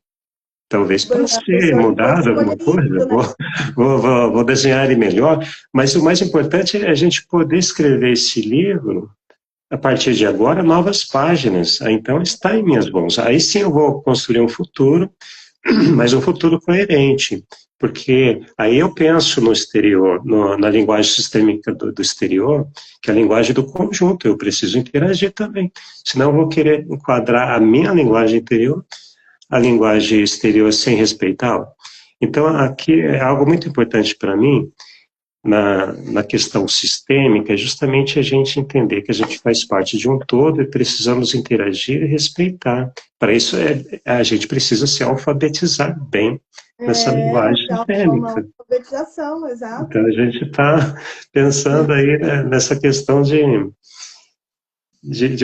talvez possa ser mudado alguma coisa, vou desenhar ele melhor, mas o mais importante é a gente poder escrever esse livro a partir de agora, novas páginas. Então, está em minhas mãos. Aí sim eu vou construir um futuro, mas um futuro coerente, porque aí eu penso no exterior, na linguagem sistêmica do exterior, que é a linguagem do conjunto, eu preciso interagir também. Senão eu vou querer enquadrar a minha linguagem interior, a linguagem exterior sem respeitá-la. Então, aqui é algo muito importante para mim, na questão sistêmica, é justamente a gente entender que a gente faz parte de um todo e precisamos interagir e respeitar. Para isso, a gente precisa se alfabetizar bem nessa linguagem sistêmica. Alfabetização, exato. Então, a gente está pensando aí nessa questão de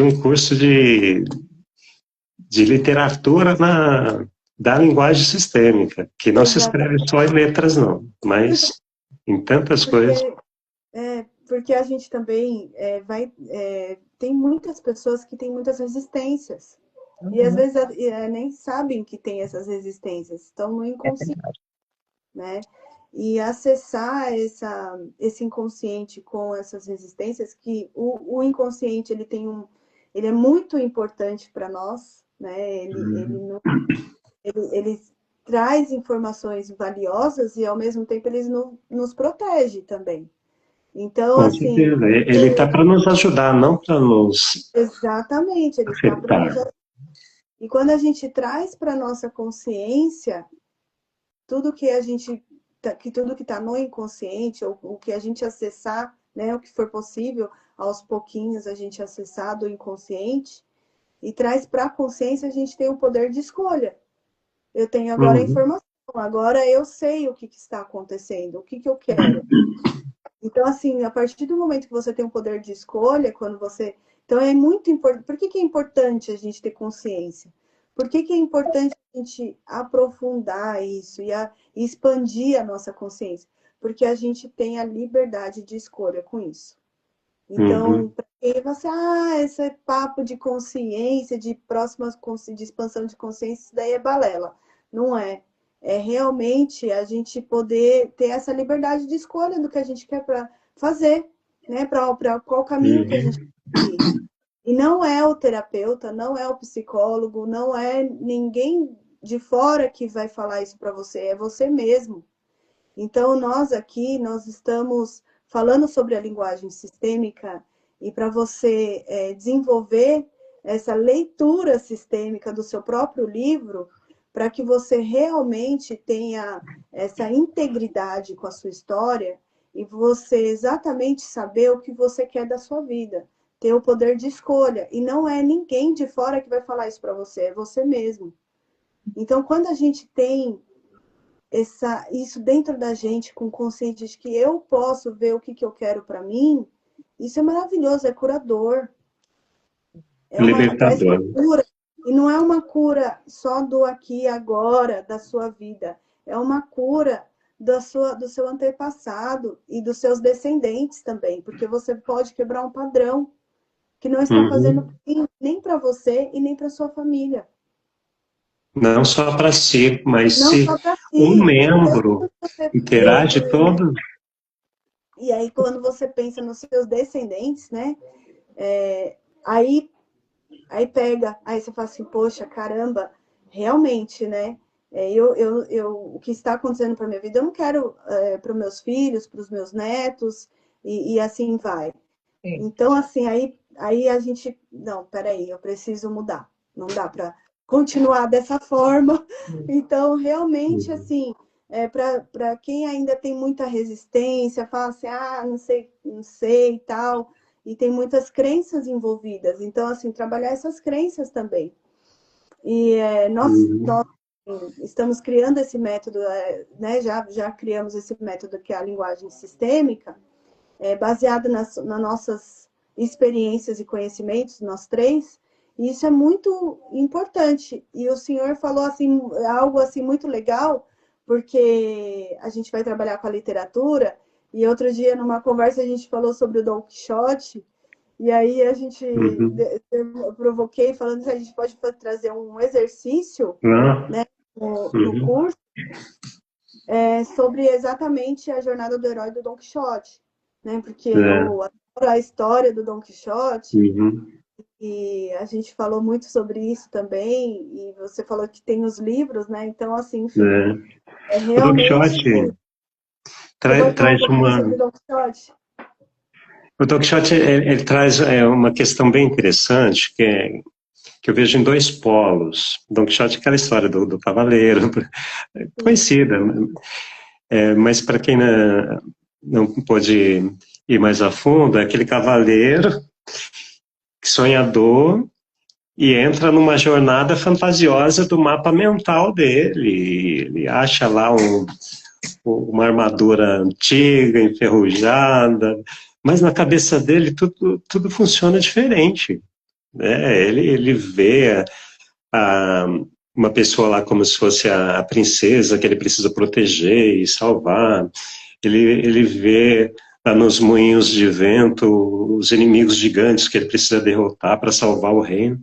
um curso de literatura da linguagem sistêmica, que não se escreve só em letras, não, mas em tantas coisas. Porque a gente também tem muitas pessoas que têm muitas resistências. E às vezes nem sabem que tem essas resistências, estão no inconsciente, né? E acessar esse inconsciente com essas resistências, que o inconsciente ele é muito importante para nós, né? Ele traz informações valiosas e ao mesmo tempo ele nos protege também. Então, assim, ele está para nos ajudar, não para nos exatamente, ele está para nos ajudar. E quando a gente traz para nossa consciência tudo que está no inconsciente, ou o que a gente acessar, né, o que for possível, aos pouquinhos a gente acessar do inconsciente, e traz para a consciência, a gente tem o poder de escolha. Eu tenho agora a informação, agora eu sei o que está acontecendo, o que eu quero. Então, assim, a partir do momento que você tem o poder de escolha, quando você... Então, é muito importante... Por que é importante a gente ter consciência? Por que é importante a gente aprofundar isso e expandir a nossa consciência? Porque a gente tem a liberdade de escolha com isso. Então, para quem você... esse papo de consciência, de expansão de consciência, isso daí é balela. Não é. É realmente a gente poder ter essa liberdade de escolha do que a gente quer para fazer, né? Para qual caminho que a gente quer ir. E não é o terapeuta, não é o psicólogo, não é ninguém de fora que vai falar isso para você, é você mesmo. Então, nós estamos falando sobre a linguagem sistêmica e para você desenvolver essa leitura sistêmica do seu próprio livro, para que você realmente tenha essa integridade com a sua história e você exatamente saber o que você quer da sua vida, ter o poder de escolha. E não é ninguém de fora que vai falar isso para você, é você mesmo. Então, quando a gente tem isso dentro da gente, com consciência de que eu posso ver o que eu quero para mim, isso é maravilhoso, é curador. É libertador. Uma cura. E não é uma cura só do aqui e agora, da sua vida. É uma cura do seu antepassado e dos seus descendentes também. Porque você pode quebrar um padrão que não está fazendo bem nem para você e nem para sua família. Não só para si, mas se um membro interage todo... E aí, quando você pensa nos seus descendentes, né? Aí pega, aí você fala assim, poxa, caramba, realmente, né? O que está acontecendo para minha vida, eu não quero para os meus filhos, para os meus netos, e assim vai. Sim. Então, assim, aí a gente, não, peraí, eu preciso mudar. Não dá para continuar dessa forma. Então, realmente, Uhum. assim, para quem ainda tem muita resistência, fala assim, não sei e tal, e tem muitas crenças envolvidas. Então, assim, trabalhar essas crenças também. E nós Uhum. estamos criando esse método, né? Já criamos esse método que é a linguagem sistêmica, baseado nas nossas experiências e conhecimentos, nós três, e isso é muito importante. E o senhor falou assim, algo assim muito legal, porque a gente vai trabalhar com a literatura, e outro dia, numa conversa, a gente falou sobre o Don Quixote, e aí Uhum. eu provoquei falando que a gente pode trazer um exercício, Ah, né, no uhum. curso, sobre exatamente a jornada do herói do Don Quixote, né? Porque É. eu adoro a história do Don Quixote Uhum. e a gente falou muito sobre isso também, e você falou que tem os livros, né? Então, assim, enfim, É. é O Don realmente. Quixote Você pode falar um traz pouquinho uma. sobre o Don Quixote? O Don Quixote ele traz uma questão bem interessante que eu vejo em dois polos. Don Quixote é aquela história do cavaleiro, Sim, conhecida, mas para quem não pôde ir mais a fundo, é aquele cavaleiro sonhador e entra numa jornada fantasiosa do mapa mental dele. Ele acha lá uma armadura antiga, enferrujada, mas na cabeça dele tudo funciona diferente. Né? Ele vê a, uma pessoa lá como se fosse a princesa que ele precisa proteger e salvar. Ele vê lá nos moinhos de vento os inimigos gigantes que ele precisa derrotar para salvar o reino.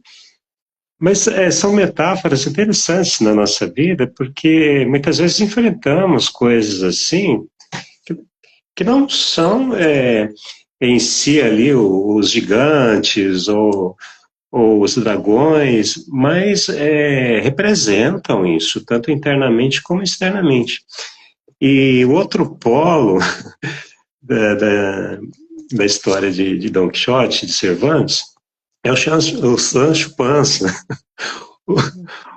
Mas são metáforas interessantes na nossa vida, porque muitas vezes enfrentamos coisas assim que, que não são em si ali os gigantes ou os dragões, mas representam isso, tanto internamente como externamente. E o outro polo da, da, da história de Don Quixote, de Cervantes, é o Sancho Panza.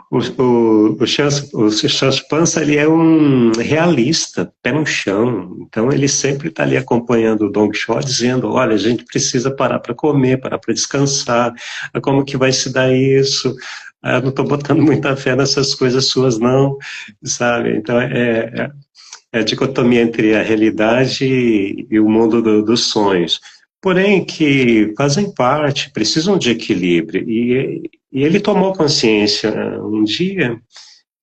O Sancho Panza ele é um realista, pé no chão. Então ele sempre está ali acompanhando o Don Quixote, dizendo: olha, a gente precisa parar para comer, parar para descansar. Como que vai se dar isso? Não estou botando muita fé nessas coisas suas, não, sabe? Então é a dicotomia entre a realidade e o mundo dos sonhos. Porém, que fazem parte, precisam de equilíbrio. E ele tomou consciência um dia,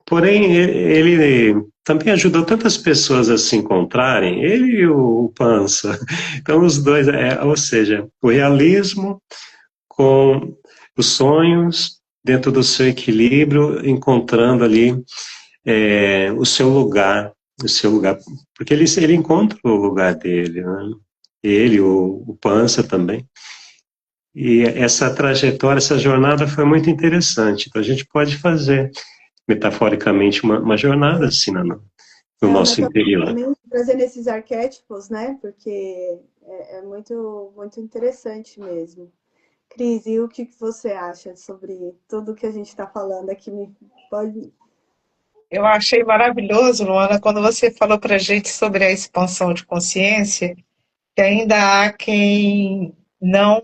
porém, ele também ajudou tantas pessoas a se encontrarem, ele e o Pança. Então, os dois, ou seja, o realismo com os sonhos, dentro do seu equilíbrio, encontrando ali o seu lugar, porque ele encontra o lugar dele, né? Ele, o Pança também. E essa trajetória, essa jornada foi muito interessante. Então a gente pode fazer, metaforicamente, uma jornada assim no nosso interior. metaforicamente, trazendo esses arquétipos, né? Porque é muito, muito interessante mesmo. Cris, e o que você acha sobre tudo que a gente está falando aqui? Pode. Eu achei maravilhoso, Luana, quando você falou para a gente sobre a expansão de consciência, que ainda há quem não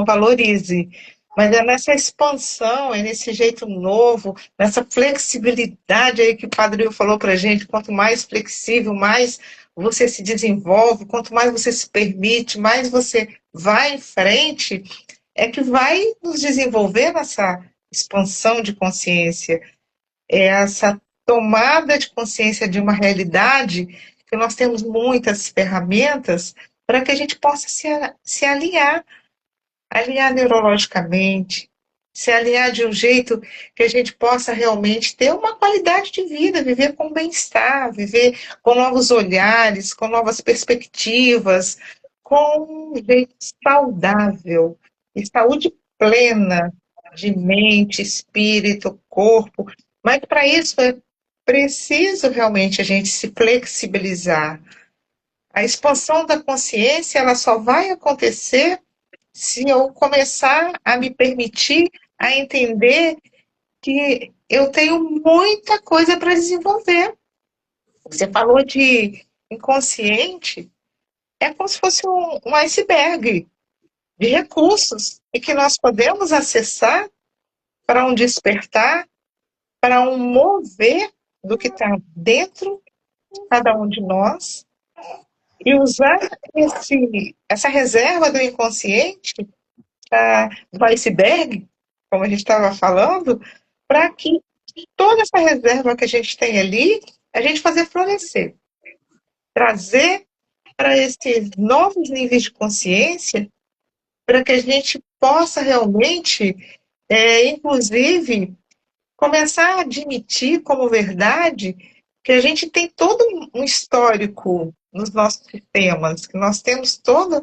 valorize. Mas é nessa expansão, é nesse jeito novo, nessa flexibilidade aí que o Padre Will falou para a gente, quanto mais flexível, mais você se desenvolve, quanto mais você se permite, mais você vai em frente, é que vai nos desenvolver nessa expansão de consciência, é essa tomada de consciência de uma realidade que nós temos muitas ferramentas para que a gente possa se alinhar neurologicamente, se alinhar de um jeito que a gente possa realmente ter uma qualidade de vida, viver com bem-estar, viver com novos olhares, com novas perspectivas, com um jeito saudável e saúde plena de mente, espírito, corpo. Mas para isso preciso realmente a gente se flexibilizar. A expansão da consciência, ela só vai acontecer se eu começar a me permitir a entender que eu tenho muita coisa para desenvolver. Você falou de inconsciente, é como se fosse um iceberg de recursos e que nós podemos acessar para um despertar, para um mover do que está dentro de cada um de nós e usar essa reserva do inconsciente, do iceberg, como a gente estava falando, para que toda essa reserva que a gente tem ali, a gente fazer florescer, trazer para esses novos níveis de consciência, para que a gente possa realmente, inclusive, começar a admitir como verdade que a gente tem todo um histórico nos nossos sistemas, que nós temos toda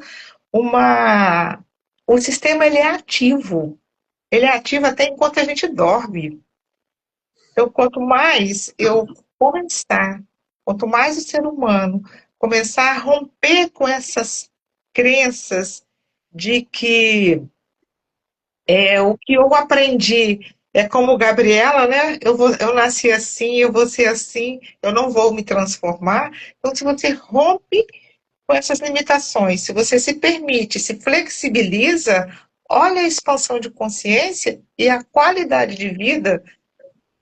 uma... O sistema, ele é ativo. Ele é ativo até enquanto a gente dorme. Então, quanto mais eu começar, quanto mais o ser humano começar a romper com essas crenças de que o que eu aprendi é como Gabriela, né? Eu nasci assim, eu vou ser assim, eu não vou me transformar. Então, se você rompe com essas limitações, se você se permite, se flexibiliza, olha a expansão de consciência e a qualidade de vida,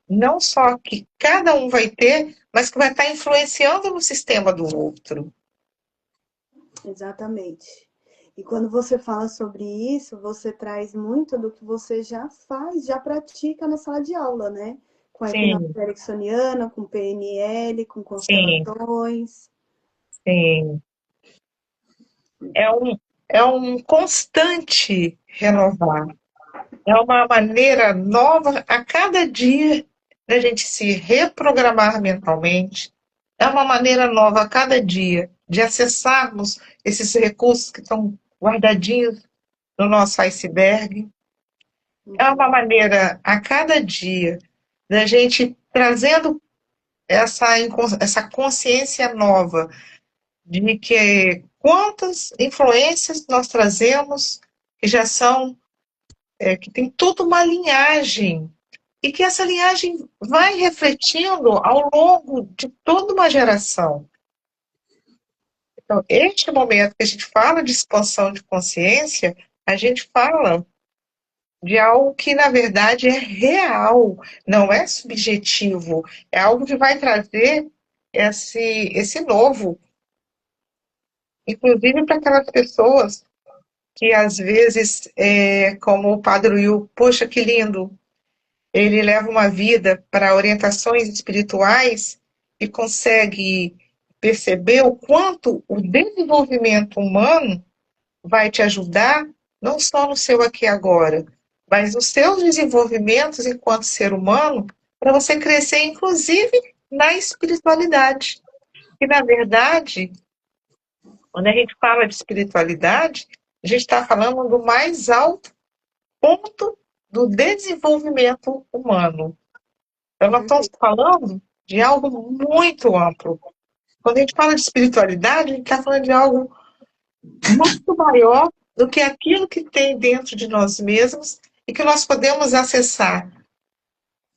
não só que cada um vai ter, mas que vai estar influenciando no sistema do outro. Exatamente. E quando você fala sobre isso, você traz muito do que você já faz, já pratica na sala de aula, né? Com a hipnose Sim, ericksoniana, com PNL, com sim, constelações. sim. É é um constante renovar. É uma maneira nova a cada dia da gente se reprogramar mentalmente. É uma maneira nova a cada dia de acessarmos esses recursos que estão guardadinhos no nosso iceberg. É uma maneira a cada dia da gente trazendo essa consciência nova de que quantas influências nós trazemos que já são, que tem toda uma linhagem e que essa linhagem vai refletindo ao longo de toda uma geração. Então, este momento que a gente fala de expansão de consciência, a gente fala de algo que, na verdade, é real, não é subjetivo, é algo que vai trazer esse novo, inclusive para aquelas pessoas que, às vezes, como o Padre Will, poxa, que lindo, ele leva uma vida para orientações espirituais e consegue perceber o quanto o desenvolvimento humano vai te ajudar, não só no seu aqui e agora, mas nos seus desenvolvimentos enquanto ser humano, para você crescer, inclusive, na espiritualidade. E, na verdade, quando a gente fala de espiritualidade, a gente está falando do mais alto ponto do desenvolvimento humano. Então, nós estamos falando de algo muito amplo. Quando a gente fala de espiritualidade, a gente está falando de algo muito maior do que aquilo que tem dentro de nós mesmos e que nós podemos acessar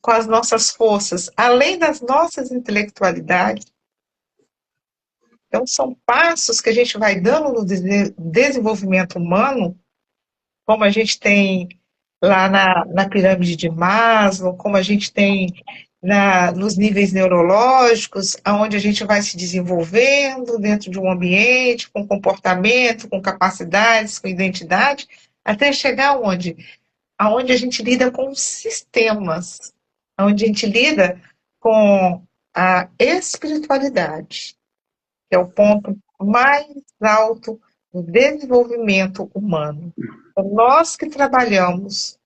com as nossas forças, além das nossas intelectualidades. Então, são passos que a gente vai dando no desenvolvimento humano, como a gente tem lá na pirâmide de Maslow, como a gente tem nos níveis neurológicos, onde a gente vai se desenvolvendo dentro de um ambiente, com comportamento, com capacidades, com identidade, até chegar onde? Aonde a gente lida com sistemas, onde a gente lida com a espiritualidade, que é o ponto mais alto do desenvolvimento humano. Então, nós que trabalhamos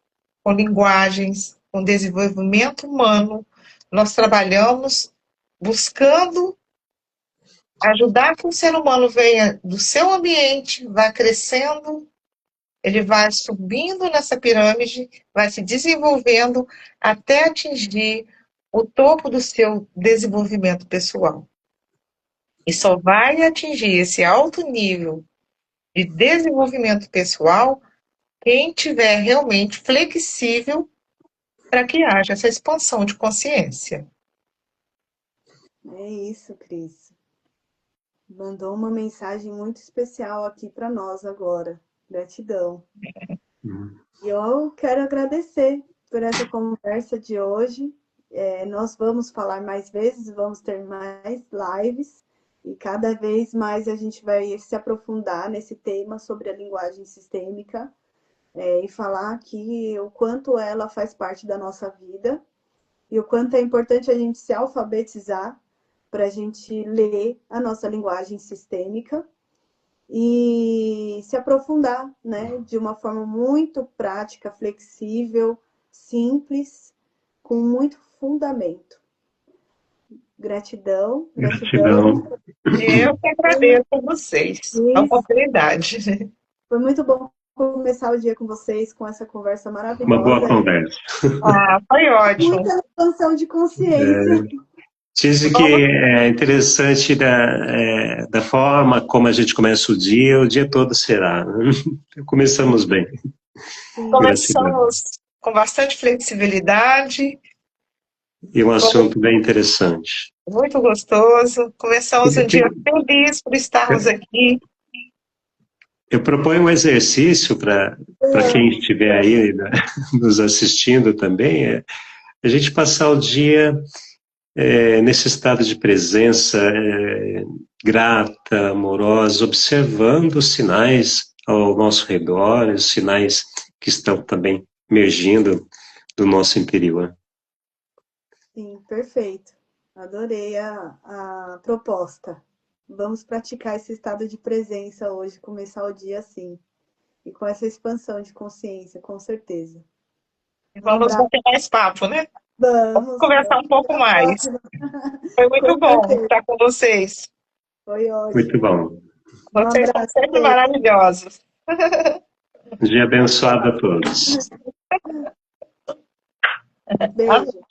com linguagens, com desenvolvimento humano, nós trabalhamos buscando ajudar que o ser humano venha do seu ambiente, vá crescendo, ele vai subindo nessa pirâmide, vai se desenvolvendo até atingir o topo do seu desenvolvimento pessoal. E só vai atingir esse alto nível de desenvolvimento pessoal quem tiver realmente flexível para que haja essa expansão de consciência. É isso, Cris. Mandou uma mensagem muito especial aqui para nós agora. Gratidão. E eu quero agradecer por essa conversa de hoje. Nós vamos falar mais vezes, vamos ter mais lives e cada vez mais a gente vai se aprofundar nesse tema sobre a linguagem sistêmica e falar aqui o quanto ela faz parte da nossa vida e o quanto é importante a gente se alfabetizar para a gente ler a nossa linguagem sistêmica e se aprofundar, né, de uma forma muito prática, flexível, simples, com muito fundamento. Gratidão, gratidão. Eu que agradeço a vocês a oportunidade. Foi muito bom começar o dia com vocês, com essa conversa maravilhosa. Uma boa conversa. Foi ótimo. Muita expansão de consciência. Dizem que é interessante da forma como a gente começa o dia todo será. Começamos bem. Começamos com bastante flexibilidade. E um assunto bem interessante. Muito gostoso. Começamos um dia feliz por estarmos aqui. Eu proponho um exercício para quem estiver aí, né, nos assistindo também, a gente passar o dia nesse estado de presença grata, amorosa, observando os sinais ao nosso redor, os sinais que estão também emergindo do nosso interior. Sim, perfeito. Adorei a proposta. Vamos praticar esse estado de presença hoje, começar o dia assim. E com essa expansão de consciência, com certeza. Vamos bater mais papo, né? Vamos conversar um pouco mais. Foi muito bom estar com vocês. Foi ótimo. Muito bom. Vocês são sempre maravilhosos. Um dia abençoado a todos. Beijo.